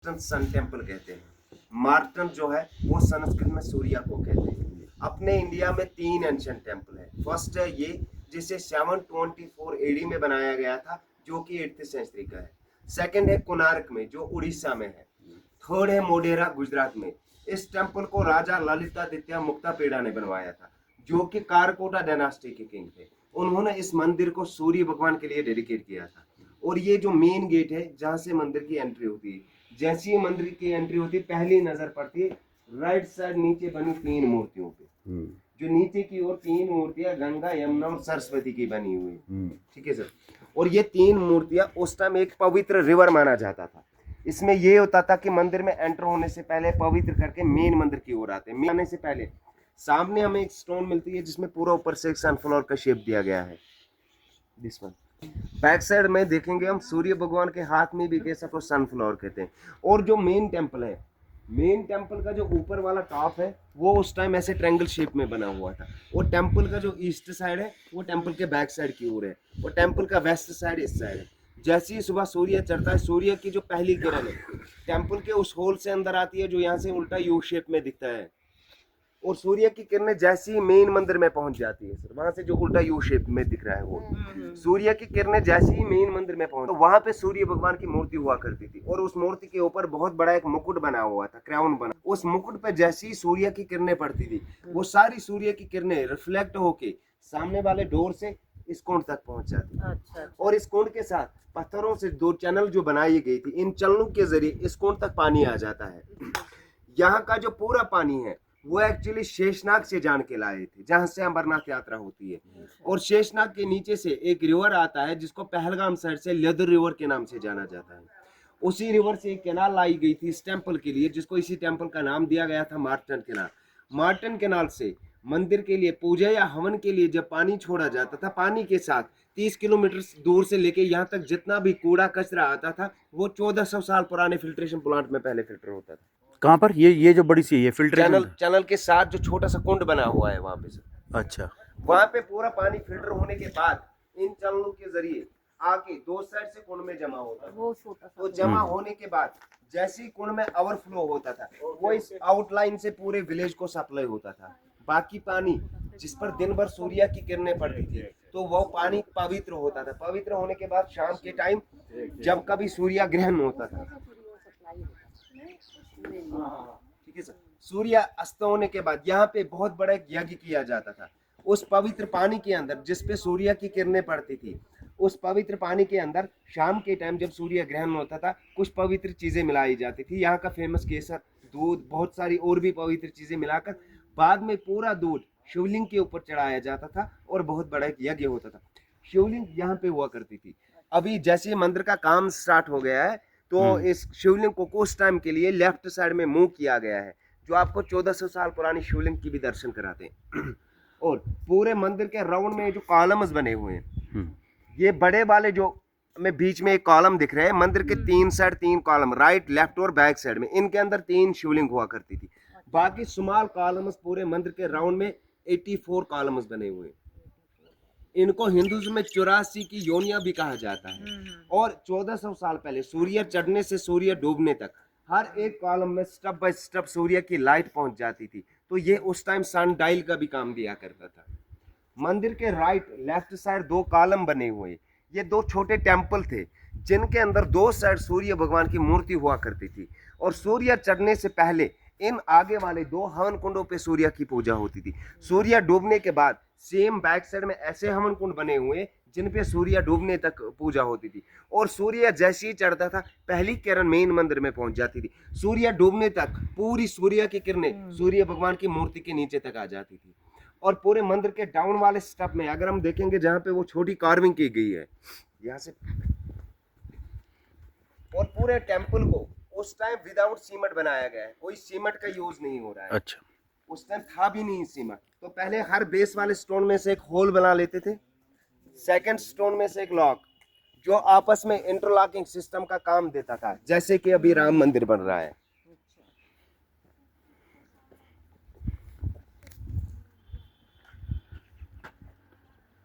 Sun temple कहते हैं। Marton जो है वो संस्कृत में सूर्य को कहते हैं। अपने इंडिया में 3 एंशिएंट टेम्पल है। फर्स्ट है ये जिसे 724 एडी में बनाया गया था, जो कि 8th सेंचुरी का है। सेकंड है कोणार्क में, जो उड़ीसा में है। थर्ड है मोढेरा, गुजरात में। इस टेम्पल को राजा ललितादित्य मुक्तापेड़ा ने बनवाया था, जो कि कारकोटा डायनास्टी के किंग थे। उन्होंने इस मंदिर को सूर्य भगवान के लिए डेडिकेट किया था। और ये जो मेन गेट है जहां से मंदिर की एंट्री होती है, जैसी मंदिर की एंट्री होती है पहली नजर पड़ती है राइट साइड नीचे बनी 3 मूर्तियों पे। जो नीचे की ओर 3 मूर्तियां गंगा, यमुना और सरस्वती की बनी हुई है। ठीक है सर। और ये 3 मूर्तियां उस टाइम एक पवित्र रिवर माना जाता था। इसमें ये होता था कि मंदिर में एंटर होने से पहले पवित्र करके मेन मंदिर की ओर आते हैं। आने से पहले सामने हमें एक स्टोन मिलती है जिसमें पूरा ऊपर से एक सनफ्लावर का शेप दिया गया है। This one. बैक साइड में देखेंगे हम सूर्य भगवान के हाथ में भी कैसा को सनफ्लावर कहते हैं। और जो मेन टेम्पल है, मेन टेम्पल का जो ऊपर वाला टॉप है वो उस टाइम ऐसे ट्रायंगल शेप में बना हुआ था। और टेम्पल का जो ईस्ट साइड है वो टेम्पल के बैक साइड की ओर है, और टेम्पल का वेस्ट साइड इस साइड है। जैसे ही सुबह सूर्य चढ़ता है, सूर्य की जो पहली किरण है टेम्पल के उस होल से अंदर आती है जो यहाँ से उल्टा यू शेप में दिखता है। और सूर्य की किरणें जैसी ही मेन मंदिर में पहुंच जाती है सर, वहां से जो उल्टा यू शेप में दिख रहा है वो सूर्य की किरणें जैसी ही मेन मंदिर में पहुंच, तो वहां पे सूर्य भगवान की मूर्ति हुआ करती थी। और उस मूर्ति के ऊपर बहुत बड़ा एक मुकुट बना हुआ था, क्राउन बना। उस मुकुट पे जैसी ही सूर्य की किरणें पड़ती थी, वो सारी सूर्य की किरणें रिफ्लेक्ट होके सामने वाले डोर से इस कुंड तक पहुंच जाती है। अच्छा। और इस कुंड के साथ पत्थरों से 2 चैनल जो बनाई गई थी, इन चैनलों के जरिए इस कुंड तक पानी आ जाता है। यहाँ का जो पूरा पानी है वो एक्चुअली शेषनाग से जान के लाए थे, जहां से अमरनाथ यात्रा होती है। और शेषनाग के नीचे से एक रिवर आता है जिसको पहलगाम साइड से लेदर रिवर के नाम से जाना जाता है। उसी रिवर से एक कैनाल लाई गई थी इस टेम्पल के लिए, जिसको इसी टेम्पल का नाम दिया गया था मार्टन कैनाल। मार्टन कैनाल से मंदिर के लिए पूजा या हवन के लिए जब पानी छोड़ा जाता था, पानी के साथ 30 किलोमीटर दूर से लेके यहाँ तक जितना भी कूड़ा कचरा आता था वो 1400 साल पुराने फिल्ट्रेशन प्लांट में पहले फिल्टर होता था। कहाँ पर? ये जो बड़ी सी है, ये फिल्ट्रेशन चैनल के साथ जो छोटा सा कुंड बना हुआ है वहां पे सर। अच्छा। वहां पे पूरा पानी फिल्टर होने के बाद इन चैनलों के जरिए आके 2 साइड से कुंड में जमा होता था। वो छोटा सा तो जमा होने के बाद जैसे ही कुंड में ओवरफ्लो होता था, वो इस आउटलाइन से पूरे विलेज को सप्लाई होता था। बाकी पानी जिस पर दिन भर सूर्य की किरणें पड़ती थी, तो वो पानी पवित्र होता था। पवित्र होने के बाद शाम के टाइम जब कभी सूर्य ग्रहण होता था, ठीक है सर, सूर्य अस्त होने के बाद यहाँ पे बहुत बड़ा एक यज्ञ किया जाता था। उस पवित्र पानी के अंदर जिसपे सूर्य की किरणें पड़ती थी, उस पवित्र पानी के अंदर शाम के टाइम जब सूर्य ग्रहण होता था कुछ पवित्र चीजें मिलाई जाती थी। यहाँ का फेमस केसर, दूध, बहुत सारी और भी पवित्र चीजें मिलाकर बाद में पूरा दूध शिवलिंग के ऊपर चढ़ाया जाता था और बहुत बड़ा एक यज्ञ होता था। शिवलिंग यहाँ पे हुआ करती थी। अभी जैसे मंदिर का काम स्टार्ट हो गया है तो इस शिवलिंग को कुछ टाइम के लिए लेफ्ट साइड में मूव किया गया है, जो आपको 1400 साल पुरानी शिवलिंग की भी दर्शन कराते हैं। और पूरे मंदिर के राउंड में जो कॉलम्स बने हुए हैं, ये बड़े वाले जो में बीच में एक कॉलम दिख रहे हैं, मंदिर के 3 साइड 3 कॉलम, राइट, लेफ्ट और बैक साइड में, इनके अंदर 3 शिवलिंग हुआ करती थी। बाकी स्मॉल कॉलम्स पूरे मंदिर के राउंड में 84 कॉलम्स बने हुए हैं। इनको हिंदुइज्म में 84 की योनियां भी कहा जाता है। और 1400 साल पहले सूर्य चढ़ने से सूर्य डूबने तक हर एक कॉलम में स्टेप बाय स्टेप सूर्य की लाइट पहुंच जाती थी। तो ये उस टाइम सन डायल का भी काम दिया करता था। मंदिर के राइट लेफ्ट साइड 2 कॉलम बने हुए, ये 2 छोटे टेम्पल थे जिनके अंदर 2 साइड सूर्य भगवान की मूर्ति हुआ करती थी। और सूर्य चढ़ने से पहले इन आगे वाले 2 हवन कुंडों पे सूर्य की पूजा होती थी। सूर्य डूबने के बाद सेम बैक साइड में ऐसे हवन कुंड बने हुए जिन पे सूर्य डूबने तक पूजा होती थी। और सूर्य जैसे ही चढ़ता था पहली किरण मेन मंदिर में पहुंच जाती थी। सूर्य डूबने तक पूरी सूर्य की किरणें सूर्य भगवान की मूर्ति के नीचे तक आ जाती थी। और पूरे मंदिर के डाउन वाले स्टेप में अगर हम देखेंगे जहां पे वो छोटी कार्विंग की गई है यहाँ से, और पूरे टेम्पल को उस टाइम विदाउट सीमेंट बनाया गया है, कोई सीमेंट का यूज नहीं हो रहा है। अच्छा। उस टाइम था भी नहीं सीमेंट, तो पहले हर बेस वाले स्टोन में से एक होल बना लेते थे, सेकंड स्टोन में से एक लॉक, जो आपस में इंटरलॉकिंग सिस्टम का काम देता था, जैसे कि अभी राम मंदिर बन रहा है।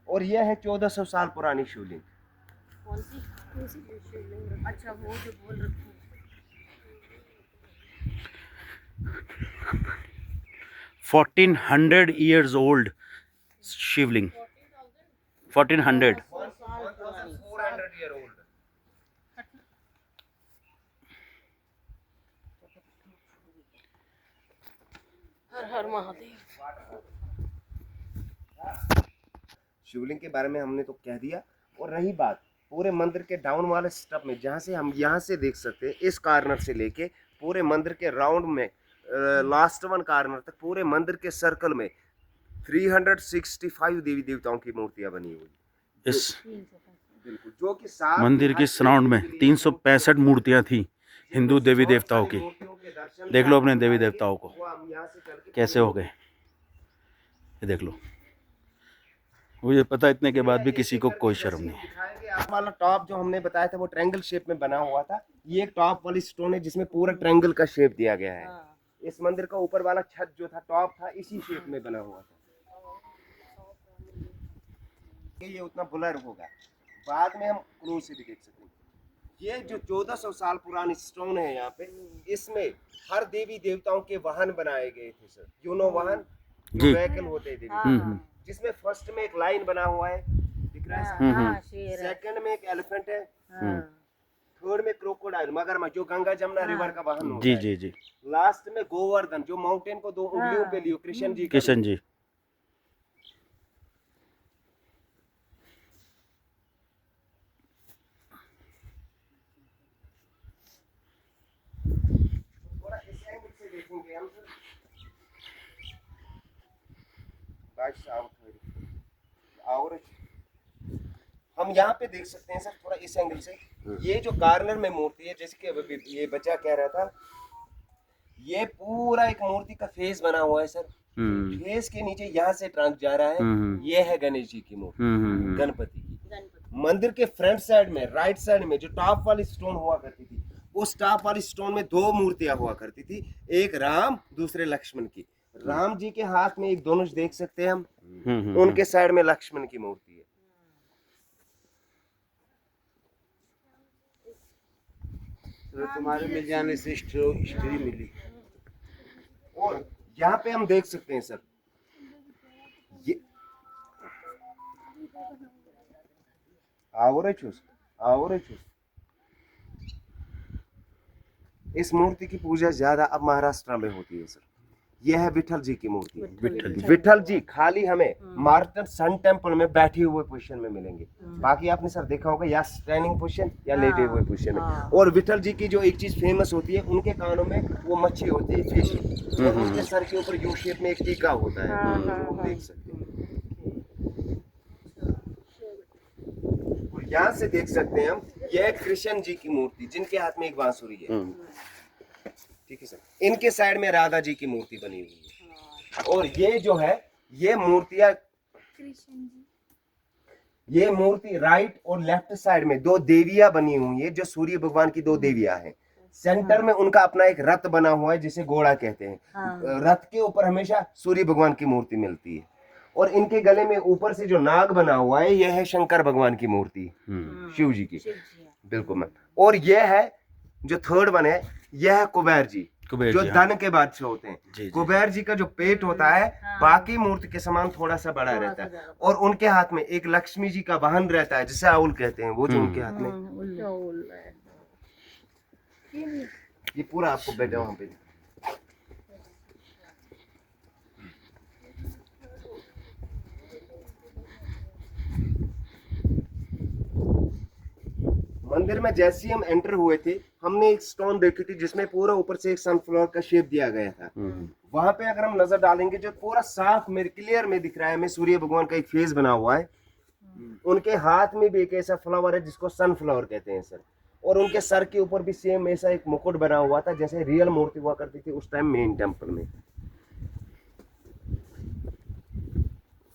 और यह है 1400 साल पुरानी शिवलिंग। कौन सी शिवलिंग? अच्छा, वो जो बोल रखी है। 1400 years old शिवलिंग 1400 1400 ईयर ओल्ड। हर हर महादेव। शिवलिंग के बारे में हमने तो कह दिया। और रही बात पूरे मंदिर के डाउन वाले स्टप में, जहाँ से हम यहाँ से देख सकते हैं, इस कॉर्नर से लेके पूरे मंदिर के राउंड में लास्ट वन कॉर्नर तक पूरे मंदिर के सर्कल में 365 देवी देवताओं की मूर्तियां बनी हुई। इस बिल्कुल, जो कि सात मंदिर के सराउंड में 365 मूर्तियां थी हिंदू देवी देवताओं की। देख लो अपने देवी देवताओं को कैसे हो गए, ये देख लो। मुझे पता इतने के बाद भी किसी को कोई शर्म नहीं है। आप वाला टॉप जो हमने बताया था वो ट्रायंगल शेप में बना हुआ था। ये एक टॉप वाली स्टोन है जिसमें पूरा ट्रायंगल का शेप दिया गया है। इस मंदिर का ऊपर वाला छत जो था, टॉप था, इसी शेप में बना हुआ था। ये उतना ब्लर होगा, बाद में हम क्लोज से भी देख सकते हैं। ये जो 1400 साल पुरानी स्टोन है यहाँ पे, इसमें हर देवी देवताओं के वाहन बनाए गए थे सर। वाहन जो व्हीकल होते हैं देवी, जिसमें फर्स्ट में एक लाइन बना हुआ है, दिख रहा है, सेकंड में एक एलिफेंट है, थर्ड में क्रोकोडाइल मगरमच्छ जो गंगा जमुना रिवर का वाहन होता है। जी। लास्ट में गोवर्धन जो माउंटेन को 2 उंगलियों पे लियो, कृष्ण जी। थोड़ा इस एंगल से देखेंगे हम सर। और हम यहाँ पे देख सकते हैं सर, थोड़ा इस एंगल से। ये जो कॉर्नर में मूर्ति है, जैसे कि ये बच्चा कह रहा था, ये पूरा एक मूर्ति का फेस बना हुआ है सर। फेस के नीचे यहाँ से ट्रांस जा रहा है, ये है गणेश जी की मूर्ति, गणपति की। मंदिर के फ्रंट साइड में, राइट साइड में जो टॉप वाली स्टोन हुआ करती थी, उस टॉप वाली स्टोन में 2 मूर्तियां हुआ करती थी, एक राम दूसरे लक्ष्मण की। राम जी के हाथ में एक धनुष देख सकते हैं हम, उनके साइड में लक्ष्मण की मूर्ति है। तो तुम्हारे मिल जाने से हिस्ट्री मिली। और यहाँ पे हम देख सकते हैं सर, ये इस मूर्ति की पूजा ज्यादा अब महाराष्ट्र में होती है सर। यह है विठल जी की मूर्ति। विठल जी खाली हमें मार्टन सन टेम्पल में बैठे हुए पोजीशन में मिलेंगे। बाकी आपने सर देखा होगा या स्टैंडिंग पोजीशन या लेटे हुए पोजीशन में। और विठल जी की जो एक चीज फेमस होती है, उनके कानों में वो मच्छी होती है, फिश, और उनके सर के ऊपर यू शेप में एक टीका होता है, जो देख सकते हैं। और यहाँ से देख सकते हैं हम, यह कृष्ण जी की मूर्ति जिनके हाथ में एक बांसुरी है, ठीक है सर। इनके साइड में राधा जी की मूर्ति बनी हुई है। और ये जो है, ये मूर्तियां, ये मूर्ति राइट और लेफ्ट साइड में 2 देवियां बनी हुई है, जो सूर्य भगवान की 2 देवियां हैं। सेंटर में उनका अपना एक रथ बना हुआ है, जिसे घोड़ा कहते हैं। रथ के ऊपर हमेशा सूर्य भगवान की मूर्ति मिलती है। और इनके गले में ऊपर से जो नाग बना हुआ है, यह है शंकर भगवान की मूर्ति, शिव जी की। बिल्कुल मैम। और यह है जो थर्ड वन है, यह है कुबेर जी, जो धन के बादशाह होते हैं। कुबेर जी का जो पेट होता है, बाकी मूर्ति के समान थोड़ा सा बड़ा रहता है। और उनके हाथ में एक लक्ष्मी जी का वाहन रहता है, जिसे आउल कहते हैं, वो जो उनके हाथ में, ये पूरा आपको बैठा वहां पे। मंदिर में जैसे ही हम एंटर हुए थे, हमने एक स्टोन देखी थी जिसमें पूरा ऊपर से एक सनफ्लावर का शेप दिया गया था। वहां पे अगर हम नजर डालेंगे, जो पूरा साफ में क्लियर में दिख रहा है हमें, सूर्य भगवान का एक फेस बना हुआ है। उनके हाथ में भी एक ऐसा फ्लावर है जिसको सनफ्लावर कहते हैं सर। और उनके सर के ऊपर भी सेम ऐसा एक मुकुट बना हुआ था, जैसे रियल मूर्ति हुआ करती थी उस टाइम मेन टेम्पल में।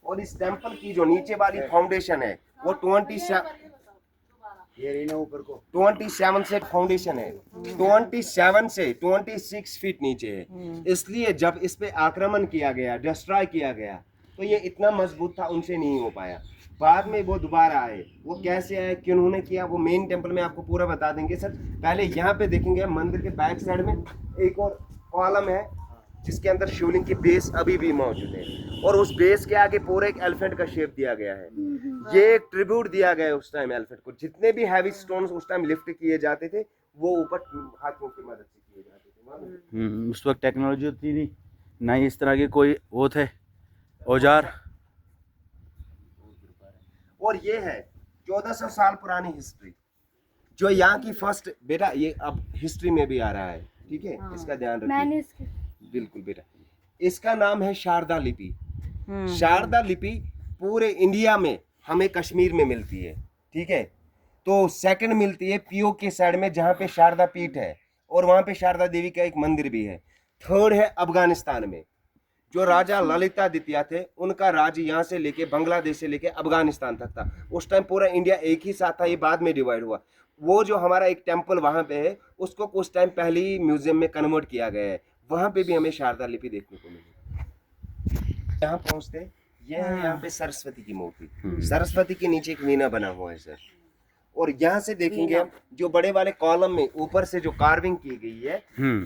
और इस टेम्पल की जो नीचे वाली फाउंडेशन है, वो 27 से फाउंडेशन है, 27 से 26 फीट नीचे है। इसलिए जब इस पे आक्रमण किया गया, डिस्ट्रॉय किया गया, तो ये इतना मजबूत था, उनसे नहीं हो पाया। बाद में वो दोबारा आए, वो कैसे आए, किन्होंने किया, वो मेन टेम्पल में आपको पूरा बता देंगे सर। पहले यहाँ पे देखेंगे, मंदिर के बैक साइड में एक और कॉलम है, जिसके अंदर शिवलिंग की बेस अभी भी मौजूद है, और उस बेस के आगे पूरा एक एलिफेंट का शेप दिया गया है। ये एक ट्रिब्यूट दिया गया है उस टाइम एलिफेंट को। जितने भी हैवी स्टोन्स उस टाइम लिफ्ट किए जाते थे वो ऊपर हाथियों की मदद से किए जाते थे, मालूम? उस वक्त टेक्नोलॉजी थी नहीं, ना ही इस तरह के कोई वो थे औजार। और ये है 1400 साल पुरानी हिस्ट्री, जो यहाँ की फर्स्ट, बेटा ये अब हिस्ट्री में भी आ रहा है, ठीक है, इसका ध्यान रखिए। बिल्कुल बेटा, इसका नाम है शारदा लिपि। शारदा लिपि पूरे इंडिया में हमें कश्मीर में मिलती है, ठीक है। तो सेकंड मिलती है पीओ के साइड में, जहाँ पे शारदा पीठ है और वहाँ पे शारदा देवी का एक मंदिर भी है। थर्ड है अफगानिस्तान में, जो राजा ललितादित्य थे उनका राज्य यहाँ से लेके बांग्लादेश से लेके अफगानिस्तान तक था। उस टाइम पूरा इंडिया एक ही साथ था, ये बाद में डिवाइड हुआ। वो जो हमारा एक टेम्पल वहाँ पे है उसको कुछ टाइम पहले ही म्यूजियम में कन्वर्ट किया गया है, वहाँ पे भी हमें शारदा लिपि देखने को मिली। यहाँ पहुँचते ये है यहाँ पे सरस्वती की मूर्ति। सरस्वती के नीचे एक वीणा बना हुआ है सर, और यहाँ से देखेंगे हम जो बड़े वाले कॉलम में ऊपर से जो कार्विंग की गई है,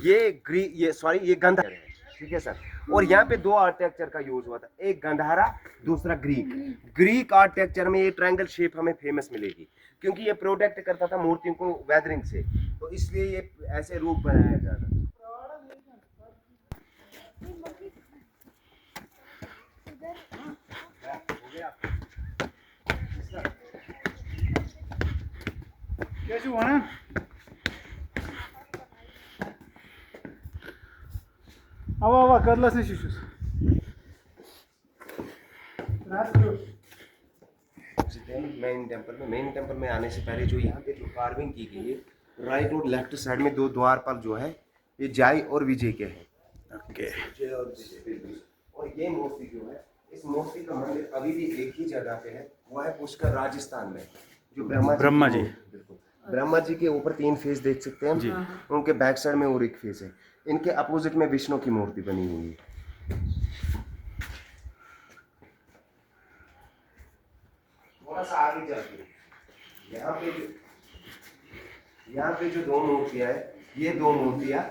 ये गंधर है, ठीक है सर। और यहाँ पे दो आर्किटेक्चर का यूज हुआ था, एक गंधारा, दूसरा ग्रीक आर्किटेक्चर में ये ट्रायंगल शेप हमें फेमस मिलेगी, क्योंकि ये प्रोटेक्ट करता था मूर्तियों को वेदरिंग से, तो इसलिए ये ऐसे रूप बनाया जाता। कैसे हुआ ना? आवा करलास नाही शिशूस. मेन टेम्पल में आने से पहले जो यहाँ पे जो कार्विंग की गई है, राइट और लेफ्ट साइड में दो द्वारपाल जो है ये जय और विजय के हैं। ओके। जय और विजय। और ये मूर्ति जो है, इस मूर्ति का मंदिर अभी भी एक ही जगह पे है, वो है पुष्कर राजस्थान में, जो ब्रह्मा जी। बिल्कुल, ब्रह्मा जी के ऊपर 3 फेस देख सकते हैं जी। उनके बैक साइड में और एक फेस है, इनके अपोजिट में विष्णु की मूर्ति बनी हुई है। थोड़ा सा आगे जाके यहाँ पे जो 2 मूर्तियां है, ये 2 मूर्तियां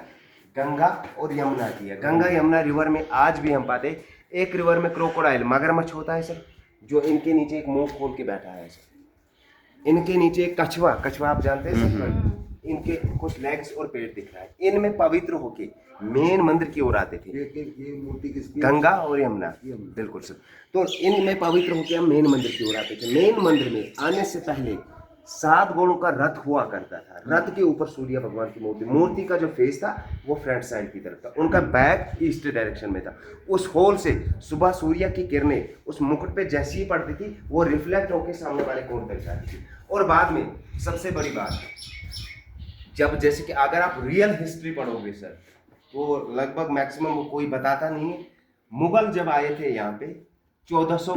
गंगा और यमुना की है। गंगा यमुना रिवर में आज भी हम पाते हैं। एक रिवर में क्रोकोडाइल मगरमच्छ होता है सर, जो इनके नीचे एक मुंह खोल के बैठा है सर। इनके नीचे एक कछुआ आप जानते हैं सर, इनके कुछ लेग्स और पेट दिख रहा है। इनमें पवित्र होके मेन मंदिर की ओर आते थे। ये मूर्ति किसकी? गंगा और यमुना, बिल्कुल सर। तो इनमें पवित्र होके हम मेन मंदिर की ओर आते थे। मेन मंदिर में आने से पहले 7 घोड़ों का रथ हुआ करता था। रथ के ऊपर सूर्य भगवान की मूर्ति का जो फेस था वो फ्रंट साइड की तरफ था, उनका बैक ईस्ट डायरेक्शन में था। उस होल से सुबह सूर्य की किरणें उस मुकुट पे जैसी ही पड़ती थी, वो रिफ्लेक्ट होकर सामने वाले कोण तक जाती थी। और बाद में सबसे बड़ी बात, जब जैसे कि अगर आप रियल हिस्ट्री पढ़ोगे सर, तो लगभग मैक्सिमम कोई बताता नहीं है। मुगल जब आए थे यहाँ पे 1400